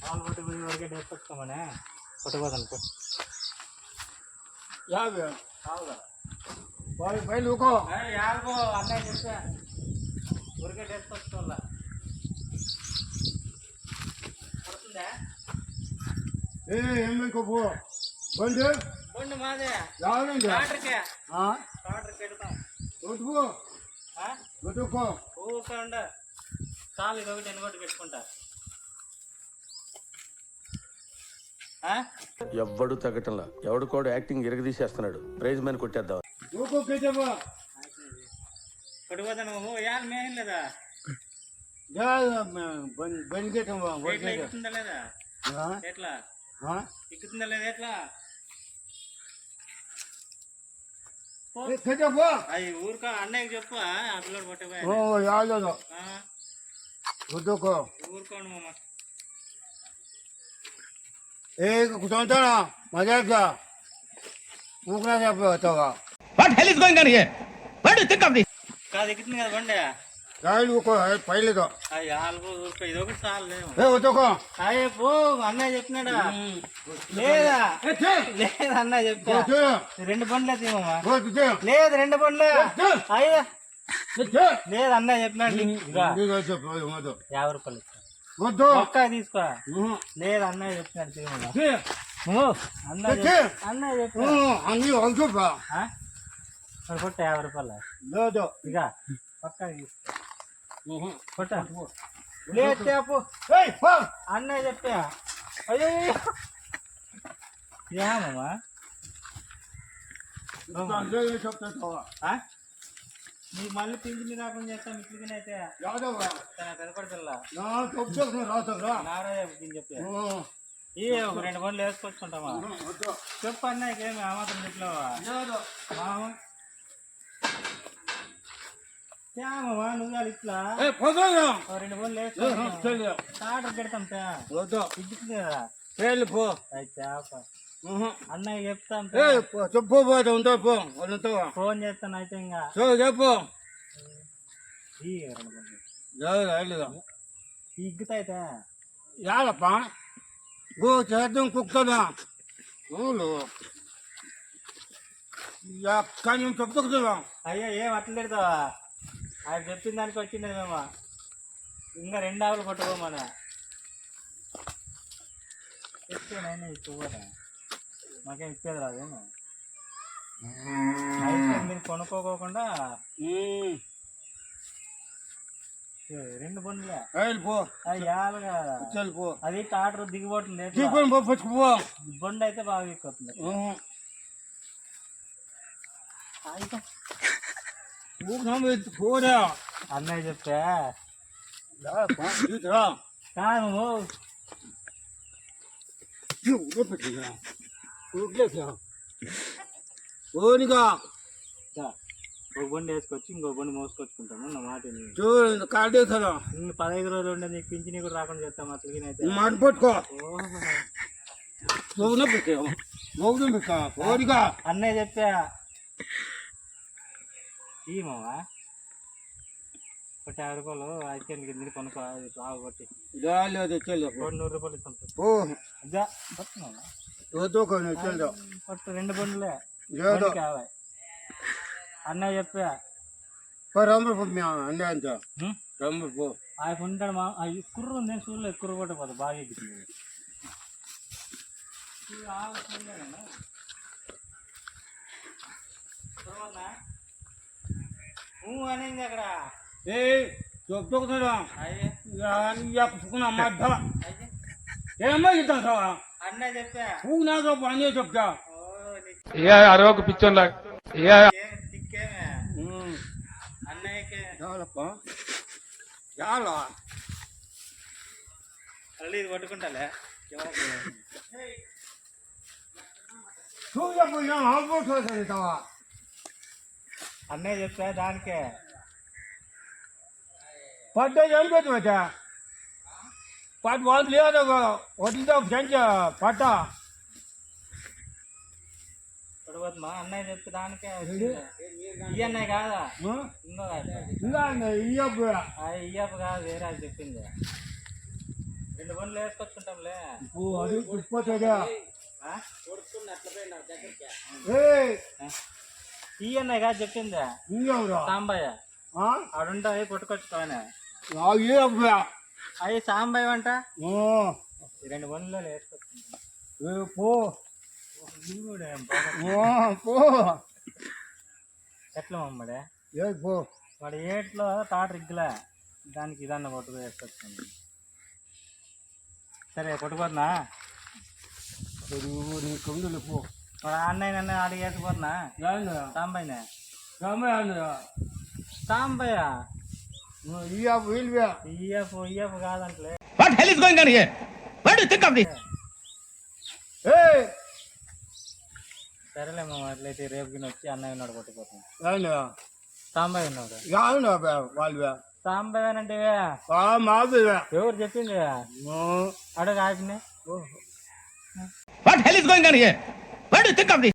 పాలు పట్టి పోయి వరకే డేసుకొచ్చుకోమనే పట్టుకోదనుకో యాభై కావుగా బయలు ఊకో యాభో అన్నయ్య చెప్తే ఊరికే డేసుకొచ్చుకోవాలా పడుతుందా ఏం పో బండి బండి మాదే టాటర్కి ఎడతాం కొట్టుకో ఊరికే ఉండ చాలు ఇది ఒకటి ఎన్నికొట్టి పెట్టుకుంటా ఎవ్వడు తగ్గటంలా ఎవడు కూడా యాక్టింగ్ ఇరగదీసేస్తున్నాడు ప్రైజ్ మ్యాన్ కొట్టేద్దాం పడిపోతాను యాలు మేం లేదా బండి ఎక్కుతుందా లేదా ఎట్లా ఎక్కుతుందా లేదా ఎట్లా అది ఊరుకో అన్నయ్యకి చెప్పు ఆ పిల్లడు పట్టిపోయా ఊరుకోండి మామ కూర్చోంటానా మజా ఊకునా చెప్పావా కాదు ఎక్కుతుంది కదా బండి రాయలు ఊకో పైలేదు ఇది ఒకటి చాలు వద్దుకో అయ్యే పో అన్నయ్య చెప్పినాడా లేదా లేదా అన్నయ్య చెప్తా రెండు బండ్లే తీమమ్మా లేదు రెండు బండ్లే అయ్యా లేదు అన్నయ్య చెప్పినాడు 50 రూపాయలు వద్దు ఒక్క తీసుకో లేదు అన్నయ్య చెప్పినాడు తీమమ్మా అన్నయ్య చెప్పినా కొట్ట 50 రూపాయలు లేదు ఇక పక్కా తీసుకో కొట్ట లేదు అన్నయ్య చెప్పా అయ్యో ఏమమ్మా నీకు మళ్ళీ పింఛన్ రాకుండా చేస్తాం ఇట్లకనే అయితే కనపడతల్లా నారాయణ చెప్పా ఒక 2 బండ్లు వేసుకొచ్చుకుంటామా చెప్పు అన్నయ్యకి ఏమి ఆ మాత్రం చెప్పలేవా మామా నువ్వు ఇట్లా 2 బండ్లు వేసుకో టాటర్ పెడతాం ఇద్దుతుంది కదా పో అయితే అన్నయ్య చెప్తాం చెప్పు ఫోన్ చేస్తాను అయితే ఇంకా చెప్పు ఇగ్గుతా అయితే యాదప్ప గో చేద్దాం కుక్కదా కానీ చెప్తా అయ్యా ఏం అట్లా పెడతావా ఆయన చెప్పిన దానికి వచ్చింది మేము ఇంకా 2 ఆవులు కొట్టుకోమని చెప్తేనైనా ఇచ్చుకోదా మాకేం ఇచ్చేది రాదేమో అయితే మీరు కొనుక్కోకుండా 2 బండ్లే అది టాటర్ దిగిపోతుంది బండి అయితే బాగా ఎక్కుతుంది అన్నయ్య చెప్తా కాదు ఒక బండి వేసుకొచ్చి ఇంకో బండి మోసుకొచ్చుకుంటాము నా మాట 15 రోజులు ఉండే నీకు పింఛని కూడా రాకుండా చేస్తాం అసలు మాట పట్టుకో అన్నయ్య చెప్పా ఈ మావా ఒక 50 రూపాయలు అయితే నీకు కొనుక్కో బాగా కొట్టి 100 రూపాయలు ఇస్తాం పట్టు 2 బండ్లే అన్నయ్య చెప్పా ఆయన ఉంటాడు మా కుర్రు ఉంది చూడలేదు కుర్రు కొట్టపోదు బాగా ఎగ్గుతుంది అనేది అక్కడ అన్నయ్య చెప్పా చెప్తా అరవకు పిచ్చోన్లా అన్నయ్యకే మళ్ళీ ఇది పట్టుకుంటాలే అన్నయ్య చెప్తా దానికే పడ్డా ఏం పెట్టు పట్టు వాళ్ళు లేదు వదిలితో చెంచ పట్ట పడవద్మా అన్నయ్య చెప్తే దానికే ఈ అన్నయ్య కాదా ఇంకా ఈ అప్పు కాదు వేరే అది చెప్పింది 2 బండ్లు వేసుకొచ్చుంటాంలే. అది గుర్తుపోతుందా ఈ అన్నయ్య కాదు చెప్పిందా ఇంకెవరా సాంబయ్య ఆడుంటాయి పట్టుకొచ్చుకోనే అవి సాంబయ్య అంట. 2 బండ్లు వేసుకొచ్చుకుంటా పో పో ఎట్లా మమ్మడే పో వాడు ఏట్లో తాట రిగ్గులే దానికి ఇదన్న పట్టుకు వేసుకొచ్చుకుంది. సరే పట్టుకోతున్నా నీ కొండలు పో వాడు అన్నయ్య నన్ను ఆడికి వేసుకుపోతున్నా సాంబయ్యనే సాంబయ్య ఇయ్యపు కాదంటలే. సరేలే మామ అట్లయితే రేపు కింద వచ్చి అన్నయ్య ఉన్నాడు పట్టుకుపోతాం. సాంబయ్య ఉన్నాడు సాంబయ్య అంటే ఎవరు చెప్పింది అడుగు ఆపినే